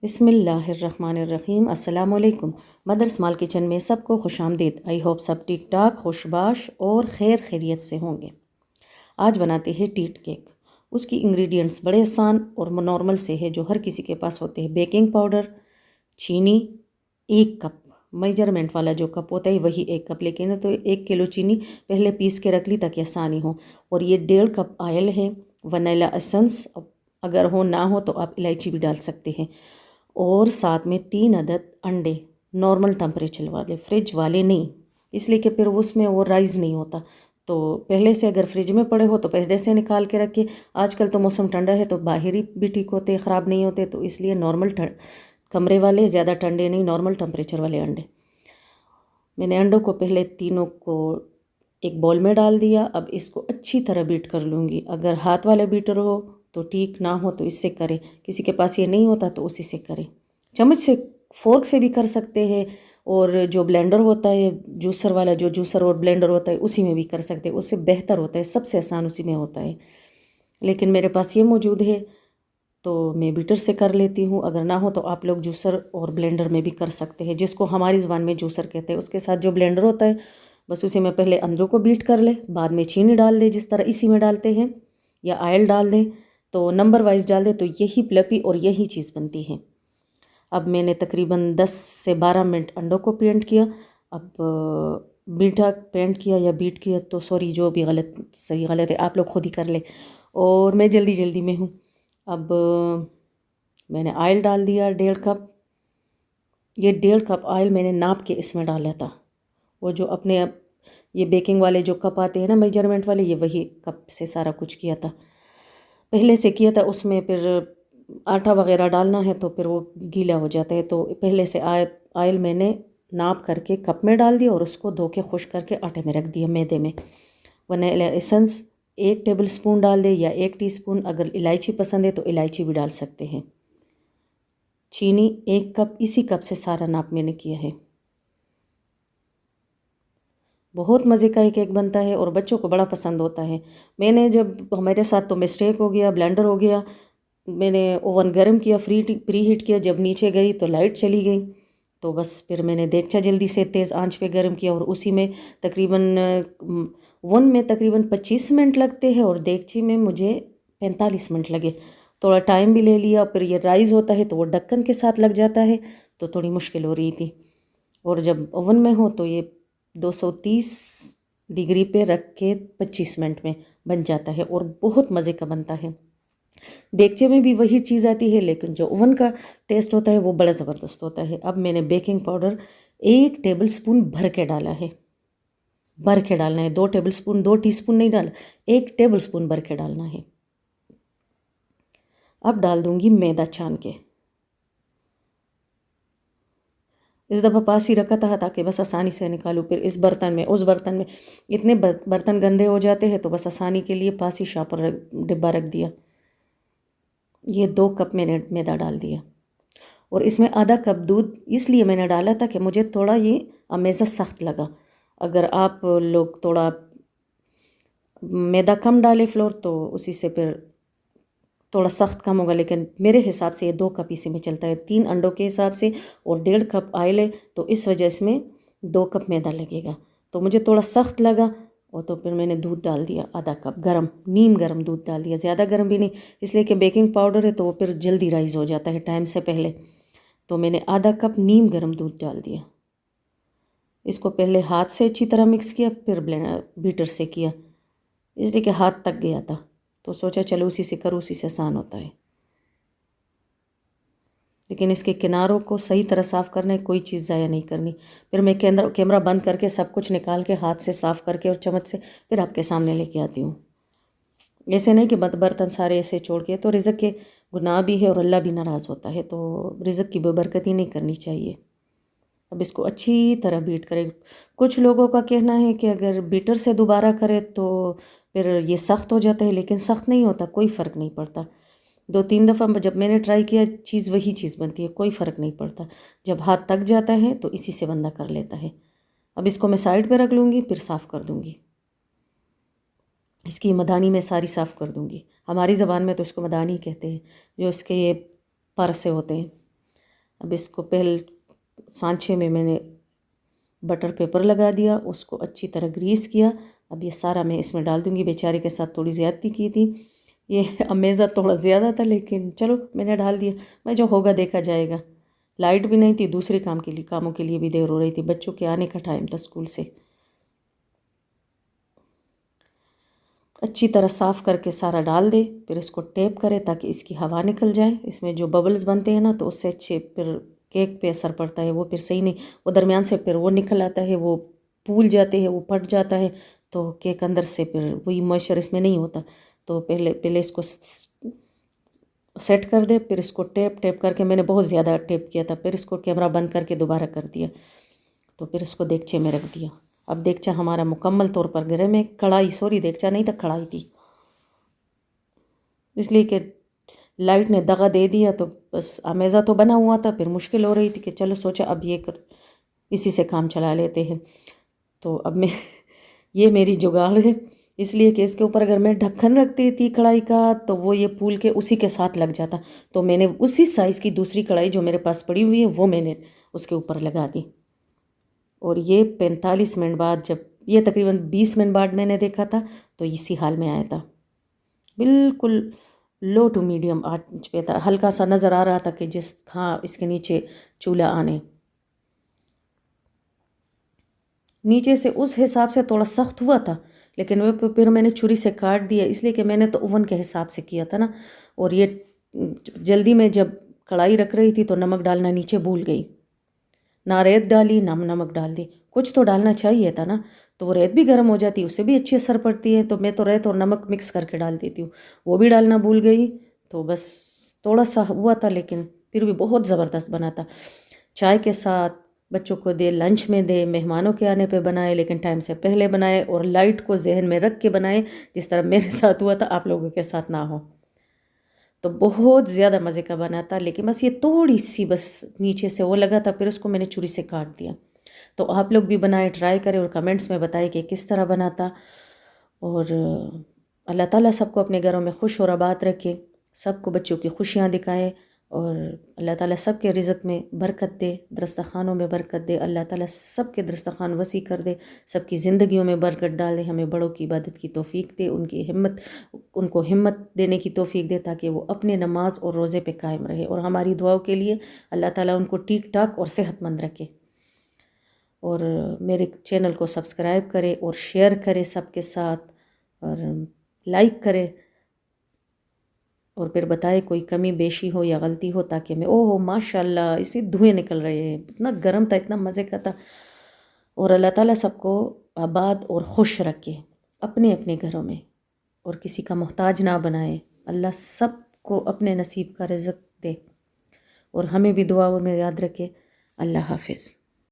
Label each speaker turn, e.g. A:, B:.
A: बिस्मिल्लाहिर्रहमानिर्रहीम। अस्सलाम वालेकुम। मदर स्मॉल किचन में सबको खुशामदीद। आई होप सब ठीक ठाक, खुशबाश और खैर खैरियत से होंगे। आज बनाते हैं टीट केक। उसकी इंग्रेडिएंट्स बड़े आसान और नॉर्मल से है जो हर किसी के पास होते हैं। बेकिंग पाउडर, चीनी 1 कप, मेजरमेंट वाला जो कप होता है वही 1 कप, लेकिन तो 1 किलो चीनी पहले पीस के रख ली ताकि आसानी हो। और ये 1.5 कप ऑयल है। वनीला एसेंस अगर हो ना हो तो आप इलायची भी डाल सकते हैं। और साथ में 3 अदद अंडे, नॉर्मल टेम्परेचर वाले, फ्रिज वाले नहीं, इसलिए कि फिर उसमें वो राइज़ नहीं होता। तो पहले से अगर फ्रिज में पड़े हो तो पहले से निकाल के रखिए। आजकल तो मौसम ठंडा है तो बाहर ही भी ठीक होते, ख़राब नहीं होते, तो इसलिए नॉर्मल कमरे वाले, ज़्यादा ठंडे नहीं, नॉर्मल टेम्परेचर वाले अंडे। मैंने अंडों को पहले तीनों को एक बॉल में डाल दिया। अब इसको अच्छी तरह बीट कर लूँगी। अगर हाथ वाला बीटर हो तो ठीक, ना हो तो इससे करें। किसी के पास ये नहीं होता तो उसी से करें। चम्मच से, फोर्क से भी कर सकते हैं। और जो ब्लेंडर होता है, जूसर वाला, जो जूसर और ब्लेंडर होता है उसी में भी कर सकते हैं, उससे बेहतर होता है, सबसे आसान उसी में होता है। लेकिन मेरे पास ये मौजूद है तो मैं बीटर से कर लेती हूँ। अगर ना हो तो आप लोग जूसर और ब्लेंडर में भी कर सकते हैं, जिसको हमारी ज़ुबान में जूसर कहते हैं। उसके साथ जो ब्लेंडर होता है बस उसी में पहले अंदरों को बीट कर ले, बाद में चीनी डाल दे जिस तरह इसी में डालते हैं, या ऑयल डाल दें, तो नंबर वाइज डाल दे, तो यही प्लपी और यही चीज़ बनती है। अब मैंने तकरीबन 10 से 12 मिनट अंडों को पेंट किया। अब बीटा पेंट किया या बीट किया, तो सॉरी, जो भी गलत सही गलत है आप लोग खुद ही कर ले, और मैं जल्दी जल्दी में हूँ। अब मैंने ऑयल डाल दिया 1.5 कप। ये 1.5 कप ऑयल मैंने नाप के इसमें डाला था। वो जो अपने ये बेकिंग वाले जो कप आते हैं ना, मेजरमेंट वाले, ये वही कप से सारा कुछ किया था, पहले से किया था। उसमें फिर आटा वगैरह डालना है तो फिर वो गीला हो जाता है, तो पहले से ऑयल मैंने नाप करके कप में डाल दिया और उसको धो के खुश करके आटे में रख दिया, मैदे में। वनीला एसेंस 1 टेबल स्पून डाल दे या 1 टीस्पून। अगर इलायची पसंद है तो इलायची भी डाल सकते हैं। चीनी 1 कप, इसी कप से सारा नाप मैंने किया है। बहुत मज़े का एक केक बनता है और बच्चों को बड़ा पसंद होता है। मैंने जब, हमारे साथ तो मिस्टेक हो गया, ब्लेंडर हो गया, मैंने ओवन गर्म किया, प्री हीट किया, जब नीचे गई तो लाइट चली गई, तो बस फिर मैंने देगचा जल्दी से तेज़ आंच पे गर्म किया और उसी में तकरीबन ओवन में तकरीबन 25 मिनट लगते हैं और देगची में मुझे 45 मिनट लगे। थोड़ा टाइम भी ले लिया। फिर ये राइज़ होता है तो वो ढक्कन के साथ लग जाता है, तो थोड़ी मुश्किल हो रही थी। और जब ओवन में हो तो ये 230 डिग्री पे रख के 25 मिनट में बन जाता है और बहुत मज़े का बनता है। देगचे में भी वही चीज़ आती है, लेकिन जो ओवन का टेस्ट होता है वो बड़ा ज़बरदस्त होता है। अब मैंने बेकिंग पाउडर 1 टेबल स्पून भर के डाला है। भर के डालना है, 2 टेबल स्पून, 2 टीस्पून नहीं डालना, 1 टेबल स्पून भर के डालना है। अब डाल दूंगी मैदा छान के। इस दफ़ा पास ही रखा था ताकि बस आसानी से निकालूँ। फिर इस बर्तन में, उस बर्तन में, इतने बर्तन गंदे हो जाते हैं तो बस आसानी के लिए पास ही शापर डिब्बा रख दिया। ये 2 कप मैंने मैदा डाल दिया और इसमें आधा कप दूध इसलिए मैंने डाला था कि मुझे थोड़ा ये अमेज़ा सख्त लगा। अगर आप लोग थोड़ा मैदा कम डाले फ्लोर तो उसी से फिर थोड़ा सख्त कम होगा, लेकिन मेरे हिसाब से ये 2 कप इसी में चलता है, 3 अंडों के हिसाब से, और 1.5 कप ऑयल है तो इस वजह से में 2 कप मैदा लगेगा। तो मुझे थोड़ा सख्त लगा और तो फिर मैंने दूध डाल दिया, आधा कप गरम, नीम गरम दूध डाल दिया, ज़्यादा गरम भी नहीं, इसलिए कि बेकिंग पाउडर है तो वो फिर जल्दी राइज़ हो जाता है टाइम से पहले। तो मैंने आधा कप नीम गरम दूध डाल दिया। इसको पहले हाथ से अच्छी तरह मिक्स किया, फिर बीटर से किया, इसलिए कि हाथ तक गया था, तो सोचा चलो उसी से करूँ, उसी से आसान होता है। लेकिन इसके किनारों को सही तरह साफ़ करना है, कोई चीज़ ज़ाया नहीं करनी। फिर मैं कैमरा बंद करके सब कुछ निकाल के हाथ से साफ़ करके और चम्मच से फिर आपके सामने लेके आती हूँ। ऐसे नहीं कि बर्तन सारे ऐसे छोड़ के, तो रिज़्क़ के गुनाह भी है और अल्लाह भी नाराज़ होता है, तो रिज़्क़ की बेबरकती नहीं करनी चाहिए। अब इसको अच्छी तरह बीट करें। कुछ लोगों का कहना है कि अगर बीटर से दोबारा करें तो फिर ये सख्त हो जाता है, लेकिन सख्त नहीं होता, कोई फ़र्क नहीं पड़ता। 2-3 दफ़ा जब मैंने ट्राई किया, चीज़ वही चीज़ बनती है, कोई फ़र्क नहीं पड़ता। जब हाथ तक जाता है तो इसी से बंदा कर लेता है। अब इसको मैं साइड पे रख लूँगी, फिर साफ़ कर दूँगी। इसकी मदानी में सारी साफ़ कर दूँगी। हमारी ज़बान में तो इसको मदानी कहते हैं, जो इसके ये पर से होते हैं। अब इसको पहले सांचे में मैंने बटर पेपर लगा दिया, उसको अच्छी तरह ग्रीस किया। अब ये सारा मैं इसमें डाल दूँगी। बेचारे के साथ थोड़ी ज़्यादती की थी, ये अमेज़ा थोड़ा ज़्यादा था, लेकिन चलो मैंने डाल दिया। मैं जो होगा देखा जाएगा। लाइट भी नहीं थी, दूसरे कामों के लिए भी देर हो रही थी, बच्चों के आने का टाइम था स्कूल से। अच्छी तरह साफ़ करके सारा डाल दे, फिर इसको टेप करे ताकि इसकी हवा निकल जाए। इसमें जो बबल्स बनते हैं ना, तो उससे अच्छे फिर केक पे असर पड़ता है, वो फिर सही नहीं, वो दरमियान से फिर वो निकल आता है, वो फूल जाते हैं, वो फट जाता है, तो केक अंदर से फिर वही मॉइस्चर इसमें नहीं होता। तो पहले इसको सेट कर दे, फिर इसको टेप करके, मैंने बहुत ज़्यादा टेप किया था, फिर इसको कैमरा बंद करके दोबारा कर दिया। तो फिर इसको देगचे में रख दिया। अब देगचा हमारा मुकम्मल तौर पर गर्म है। देगचा नहीं था, कढ़ाई थी, इसलिए कि लाइट ने दगा दे दिया। तो बस अमेज़ा तो बना हुआ था, फिर मुश्किल हो रही थी कि चलो सोचा अब इसी से काम चला लेते हैं। तो अब मैं ये मेरी जुगाड़ है, इसलिए कि इसके ऊपर अगर मैं ढक्कन रखती थी कढ़ाई का तो वो ये फूल के उसी के साथ लग जाता। तो मैंने उसी साइज़ की दूसरी कढ़ाई जो मेरे पास पड़ी हुई है वो मैंने उसके ऊपर लगा दी। और ये 45 मिनट बाद, जब ये तकरीबन 20 मिनट बाद मैंने देखा था, तो इसी हाल में आया था। बिल्कुल लो टू मीडियम आंच पे था। हल्का सा नज़र आ रहा था कि हाँ इसके नीचे चूल्हा आने, नीचे से उस हिसाब से थोड़ा सख्त हुआ था, लेकिन वो फिर मैंने छुरी से काट दिया, इसलिए कि मैंने तो ओवन के हिसाब से किया था ना। और ये जल्दी में जब कढ़ाई रख रही थी तो नमक डालना नीचे भूल गई, ना रेत डाली ना नमक डाल दी। कुछ तो डालना चाहिए था ना, तो वो रेत भी गर्म हो जाती है, उससे भी अच्छी असर पड़ती है। तो मैं तो रेत और नमक मिक्स करके डाल देती हूँ, वो भी डालना भूल गई। तो बस थोड़ा सा हुआ था, लेकिन फिर भी बहुत ज़बरदस्त बना था। चाय के साथ बच्चों को दे, लंच में दे, मेहमानों के आने पे बनाए, लेकिन टाइम से पहले बनाए और लाइट को जहन में रख के बनाए, जिस तरह मेरे साथ हुआ था आप लोगों के साथ ना हो। तो बहुत ज़्यादा मज़े का बना था, लेकिन बस ये थोड़ी सी बस नीचे से वो लगा था, फिर उसको मैंने छुरी से काट दिया। तो आप लोग भी बनाए, ट्राई करें और कमेंट्स में बताएं कि किस तरह बना था। और अल्लाह ताला सबको अपने घरों में खुश और आबाद रखे, सबको बच्चों की खुशियाँ दिखाए, और अल्लाह ताला सबके रिज़्क़ में बरकत दे, दस्तरख़ानों में बरकत दे। अल्लाह ताला सबके दस्तरख़ान वसी कर दे, सबकी ज़िंदगियों में बरकत डाल दे। हमें बड़ों की इबादत की तौफ़ीक दे, उनको हिम्मत देने की तौफ़ीक दे, ताकि वो अपने नमाज और रोज़े पे कायम रहे। और हमारी दुआओं के लिए अल्लाह ताला उनको ठीक ठाक और सेहतमंद रखे। और मेरे चैनल को सब्सक्राइब करें और शेयर करें सबके साथ, और लाइक करें, और फिर बताएं कोई कमी बेशी हो या गलती हो, ताकि मैं ओह माशाल्लाह इसी धुएं निकल रहे हैं, इतना गर्म था, इतना मज़े का था। और अल्लाह ताला सबको आबाद और खुश रखे अपने अपने घरों में, और किसी का मोहताज ना बनाए। अल्लाह सबको अपने नसीब का रिज़्क़ दे, और हमें भी दुआओं में याद रखे। अल्लाह हाफ़िज़।